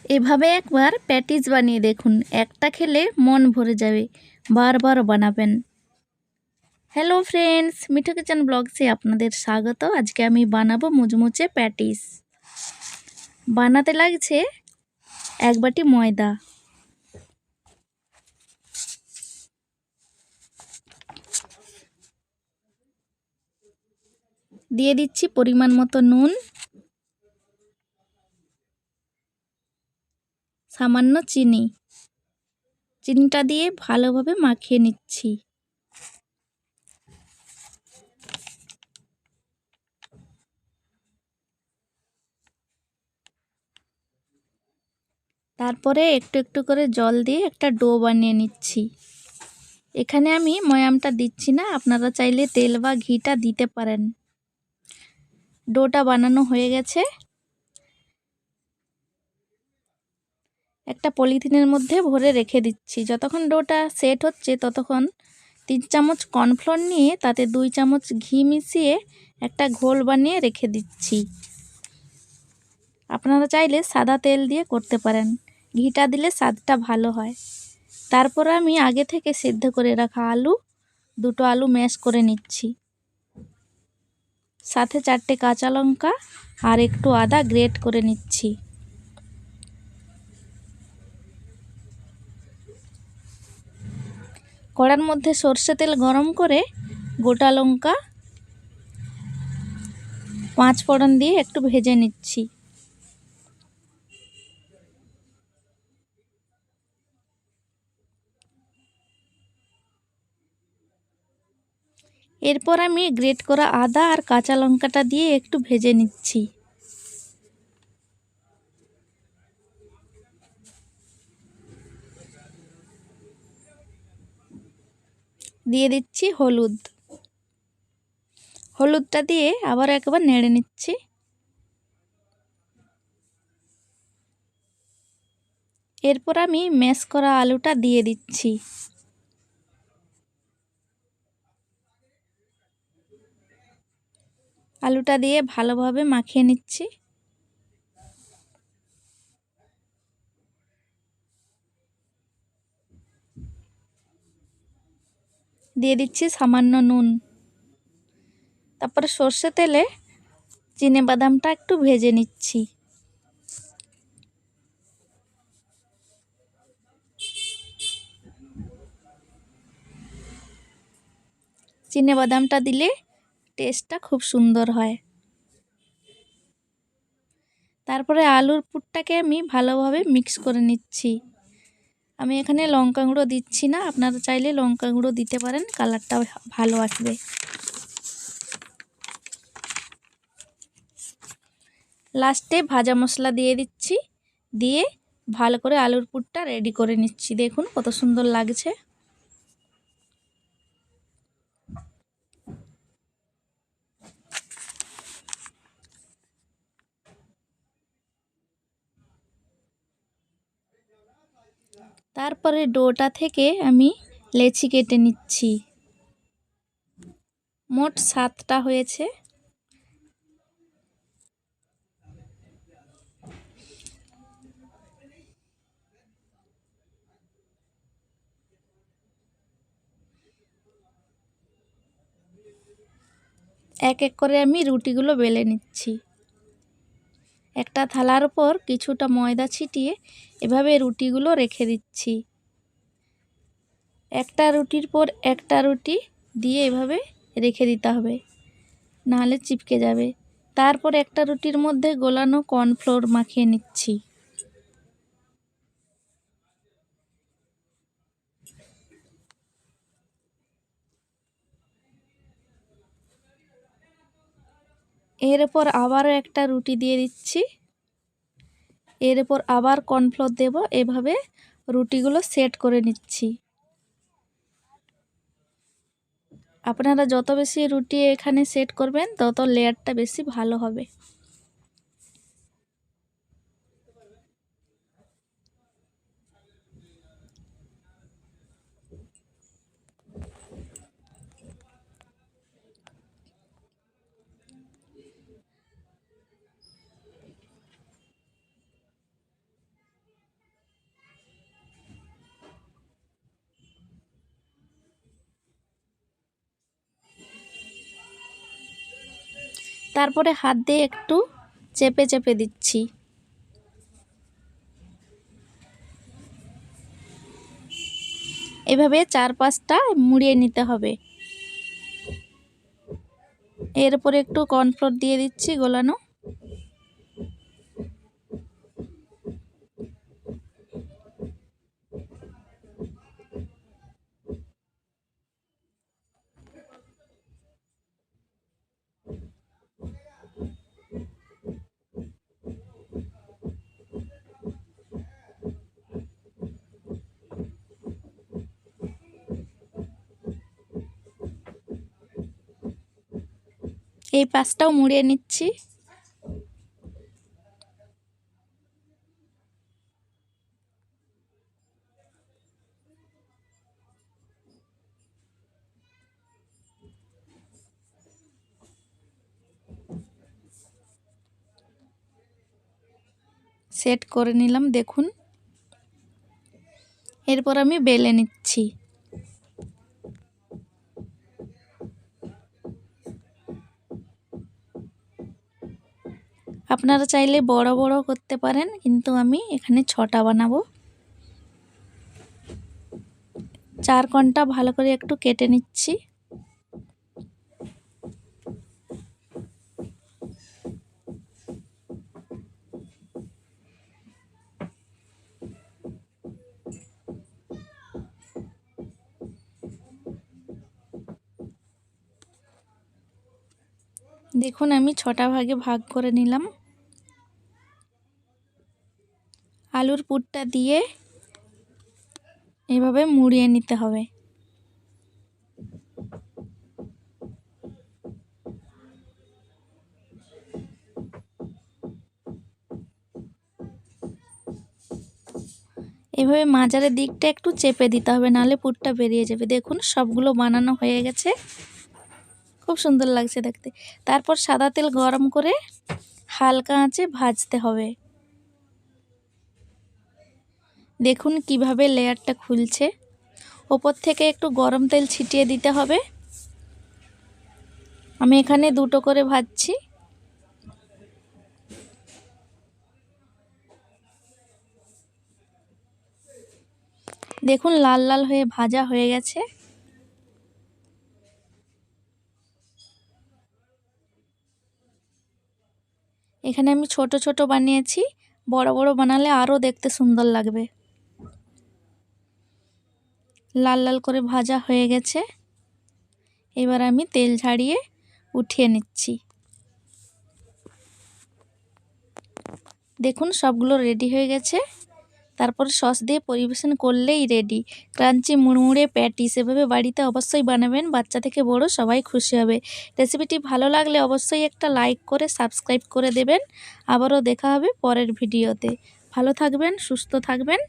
এভাবে একবার প্যাটিস বানিয়ে দেখুন, একটা খেলে মন ভরে যাবে, বারবার বানাবেন। হ্যালো ফ্রেন্ডস, মিঠু কিচেন ব্লগসে আপনাদের স্বাগত। আজকে আমি বানাবো মুচমুচে প্যাটিস। বানাতে লাগছে 1 বাটি ময়দা, দিয়ে দিচ্ছি পরিমাণ মতো নুন, সামান্য চিনিটা দিয়ে ভালোভাবে মাখিয়ে নিচ্ছি। তারপরে একটু একটু করে জল দিয়ে একটা ডো বানিয়ে নিচ্ছি। এখানে আমি ময়ামটা দিচ্ছি না, আপনারা চাইলে তেল বা ঘিটা দিতে পারেন। ডোটা বানানো হয়ে গেছে। একটা পলিথিনের মধ্যে ভরে রেখে দিচ্ছি। যতক্ষণ ডোটা সেট হচ্ছে ততক্ষণ 3 চামচ কর্নফ্লোর নিয়ে তাতে 2 চামচ ঘি মিশিয়ে একটা ঘোল বানিয়ে রেখে দিচ্ছি। আপনারা চাইলে সাদা তেল দিয়ে করতে পারেন, ঘিটা দিলে স্বাদটা ভালো হয়। তারপর আমি আগে থেকে সিদ্ধ করে রাখা দুটো আলু ম্যাশ করে নিচ্ছি, সাথে 4টে কাঁচা লঙ্কা আর একটু আদা গ্রেট করে নিচ্ছি। কড়ার মধ্যে সরষে তেল গরম করে গোটা লঙ্কা 5 ফোড়ন দিয়ে একটু ভেজে নিচ্ছি। এরপর আমি গ্রেট করা আদা আর কাঁচা লঙ্কাটা দিয়ে একটু ভেজে নিচ্ছি। দিয়ে দিচ্ছি হলুদটা দিয়ে আবার একবার নেড়ে নিচ্ছি। এরপর আমি ম্যাশ করা আলুটা দিয়ে দিচ্ছি। আলুটা দিয়ে ভালোভাবে মাখিয়ে নিচ্ছি। দিয়ে দিচ্ছি সামান্য নুন। তারপরে সর্ষে তেলে চিনেবাদামটা একটু ভেজে নিচ্ছি। চিনেবাদামটা দিলে টেস্টটা খুব সুন্দর হয়। তারপরে আলুর পুরটাকে আমি ভালোভাবে মিক্স করে নিচ্ছি। আমি এখানে লঙ্কা গুঁড়ো দিচ্ছি না, আপনারা চাইলে লঙ্কা গুঁড়ো দিতে পারেন, কালারটা ভালো আসবে। লাস্টে ভাজা মশলা দিয়ে দিচ্ছি, দিয়ে ভালো করে আলুর পুরটা রেডি করে নিচ্ছি। দেখুন কত সুন্দর লাগছে। তারপরে ডোটা থেকে আমি লেচি কেটে নিচ্ছি। মোট 7টা হয়েছে। এক এক করে আমি রুটিগুলো বেলে নিচ্ছি। একটা থালার উপর কিছুটা ময়দা ছিটিয়ে এভাবে রুটিগুলো রেখে দিচ্ছি। একটা রুটির পর একটা রুটি দিয়ে এভাবে রেখে দিতে হবে, নাহলে চিপকে যাবে। তারপর একটা রুটির মধ্যে গোলানো কর্নফ্লোর মাখিয়ে নিচ্ছি। এর উপর আবারও একটা রুটি দিয়ে দিচ্ছি। এর উপর আবার কর্নফ্লোর দেব। এভাবে রুটিগুলো সেট করে নিচ্ছি। আপনারা যত বেশি রুটি এখানে সেট করবেন তত লেয়ারটা বেশি ভালো হবে। তারপরে হাত দিয়ে একটু চেপে চেপে দিচ্ছি। এভাবে 4-5টা মুড়িয়ে নিতে হবে। এরপরে একটু কর্নফ্লোর দিয়ে দিচ্ছি গোলানো। এই পাশটাও মুড়িয়ে নিচ্ছি। সেট করে নিলাম দেখুন। এরপর আমি বেলে নিচ্ছি। আপনারা চাইলে বড় বড় করতে পারেন, কিন্তু আমি এখানে 6টা বানাবো। 4 কোণটা ভালো করে একটু কেটে নিচ্ছি। দেখুন আমি 6টা ভাগে ভাগ করে নিলাম। আলুর পুরটা দিয়ে এভাবে মুড়িয়ে নিতে হবে। এভাবে মাঝারের দিকটা একটু চেপে দিতে হবে, নাহলে পুরটা বেরিয়ে যাবে। দেখুন সবগুলো বানানো হয়ে গেছে, খুব সুন্দর লাগছে দেখতে। তারপর সাদা তেল গরম করে হালকা আঁচে ভাজতে হবে। দেখুন কিভাবে লেয়ারটা খুলছে। ওপর থেকে একটু গরম তেল ছিটিয়ে দিতে হবে। আমি এখানে 2টো করে ভাজছি। দেখুন লাল লাল হয়ে ভাজা হয়ে গেছে। এখানে আমি ছোট ছোট বানিয়েছি, বড় বড় বানালে আরও দেখতে সুন্দর লাগবে। লাল লাল করে ভাজা হয়ে গেছে। এবার আমি তেল ঝাড়িয়ে উঠিয়ে নিচ্ছি। দেখুন সবগুলো রেডি হয়ে গেছে। তারপর সস দিয়ে পরিবেশন করলেই রেডি ক্রাঞ্চি মুড়মুড়ে প্যাটিস। এভাবে বাড়িতে অবশ্যই বানাবেন, বাচ্চা থেকে বড় সবাই খুশি হবে। রেসিপিটি ভালো লাগলে অবশ্যই একটা লাইক করে সাবস্ক্রাইব করে দেবেন। আবারও দেখা হবে পরের ভিডিওতে। ভালো থাকবেন, সুস্থ থাকবেন।